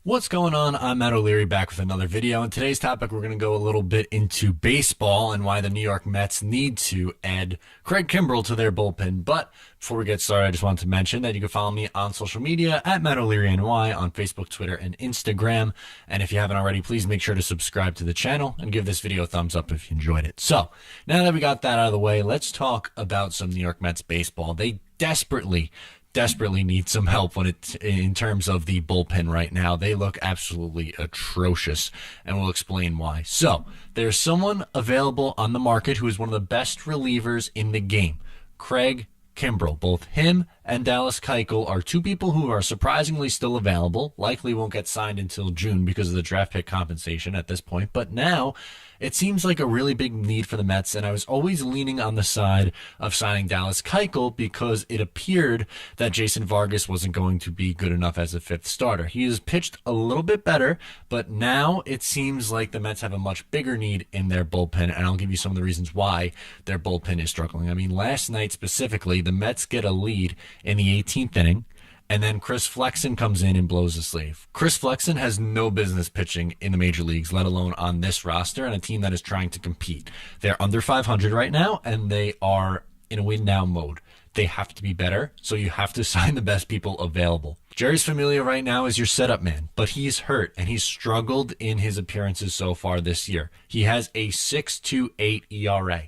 What's going on? I'm Matt O'Leary back with another video. In today's topic, we're going to go a little bit into baseball and why the New York Mets need to add Craig Kimbrel to their bullpen. But before we get started, I just wanted to mention that you can follow me on social media at Matt O'Leary NY on Facebook, Twitter, and Instagram. And if you haven't already, please make sure to subscribe to the channel and give this video a thumbs up if you enjoyed it. So now that we got that out of the way, let's talk about some New York Mets baseball. They desperately need some help in terms of the bullpen right now. They look absolutely atrocious, and we'll explain why. So there's someone available on the market who is one of the best relievers in the game, Craig Kimbrel. Both him and Dallas Keuchel are two people who are surprisingly still available. Likely won't get signed until June because of the draft pick compensation at this point. But now it seems like a really big need for the Mets, and I was always leaning on the side of signing Dallas Keuchel because it appeared that Jason Vargas wasn't going to be good enough as a fifth starter. He has pitched a little bit better, but now it seems like the Mets have a much bigger need in their bullpen, and I'll give you some of the reasons why their bullpen is struggling. I mean, last night specifically, the Mets get a lead in the 18th inning, and then Chris Flexen comes in and blows the sleeve. Chris Flexen has no business pitching in the major leagues, let alone on this roster and a team that is trying to compete. They're under 500 right now, and they are in a win-now mode. They have to be better, so you have to sign the best people available. Jeurys Familia right now is your setup man, but he's hurt, and he's struggled in his appearances so far this year. He has a 6.28 ERA.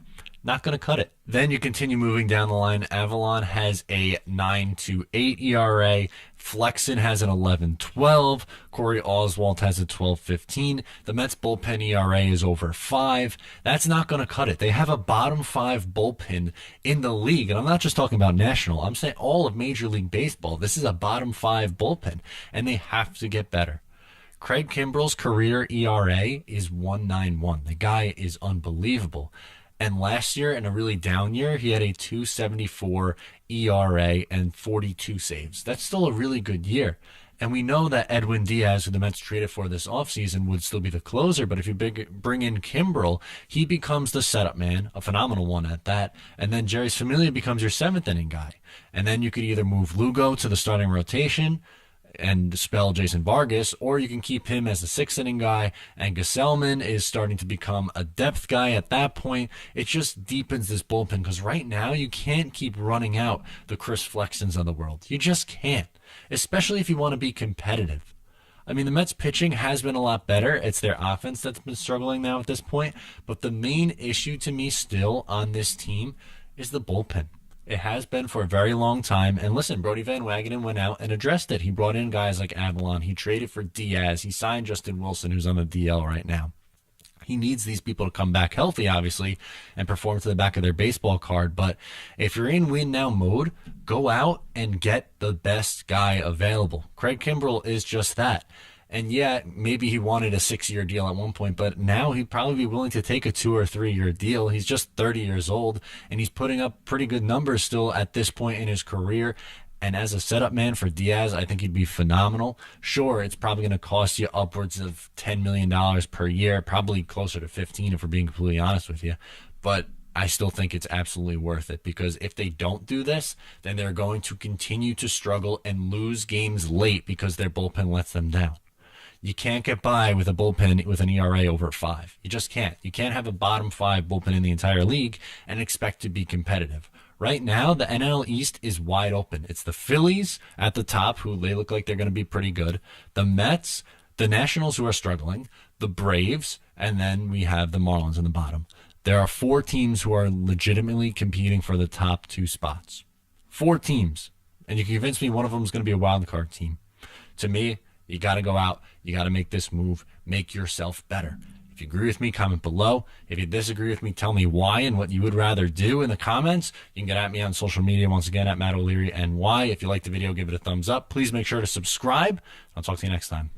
Not going to cut it. Then you continue moving down the line. Avalon has a 9.28 ERA. Flexen has an 11.12. Corey Oswalt has a 12.15. The Mets bullpen ERA is over 5. That's not going to cut it. They have a bottom 5 bullpen in the league. And I'm not just talking about national. I'm saying all of Major League Baseball. This is a bottom 5 bullpen, and they have to get better. Craig Kimbrel's career ERA is 1.91. The guy is unbelievable. And last year, in a really down year, he had a 2.74 ERA and 42 saves. That's still a really good year. And we know that Edwin Diaz, who the Mets traded for this offseason, would still be the closer. But if you bring in Kimbrel, he becomes the setup man, a phenomenal one at that. And then Jeurys Familia becomes your 7th inning guy. And then you could either move Lugo to the starting rotation and spell Jason Vargas, or you can keep him as the 6th inning guy, and Gesellman is starting to become a depth guy at that point. It just deepens this bullpen, because right now you can't keep running out the Chris Flexens of the world. You just can't, especially if you want to be competitive. I mean, the Mets pitching has been a lot better. It's their offense that's been struggling now at this point, but the main issue to me still on this team is the bullpen. It has been for a very long time. And listen, Brodie Van Wagenen went out and addressed it. He brought in guys like Avalon. He traded for Diaz. He signed Justin Wilson, who's on the DL right now. He needs these people to come back healthy, obviously, and perform to the back of their baseball card. But if you're in win-now mode, go out and get the best guy available. Craig Kimbrel is just that. And yeah, maybe he wanted a 6-year deal at one point, but now he'd probably be willing to take a 2 or 3 year deal. He's just 30 years old, and he's putting up pretty good numbers still at this point in his career. And as a setup man for Diaz, I think he'd be phenomenal. Sure, it's probably going to cost you upwards of $10 million per year, probably closer to 15 if we're being completely honest with you. But I still think it's absolutely worth it, because if they don't do this, then they're going to continue to struggle and lose games late because their bullpen lets them down. You can't get by with a bullpen with an ERA over 5. You just can't. You can't have a bottom 5 bullpen in the entire league and expect to be competitive. Right now, the NL East is wide open. It's the Phillies at the top, who they look like they're going to be pretty good. The Mets, the Nationals, who are struggling, the Braves, and then we have the Marlins in the bottom. There are 4 teams who are legitimately competing for the top 2 spots. 4 teams. And you can convince me one of them is going to be a wild card team. To me, you got to go out. You got to make this move. Make yourself better. If you agree with me, comment below. If you disagree with me, tell me why and what you would rather do in the comments. You can get at me on social media once again at Matt O'Leary NY. If you liked the video, give it a thumbs up. Please make sure to subscribe. I'll talk to you next time.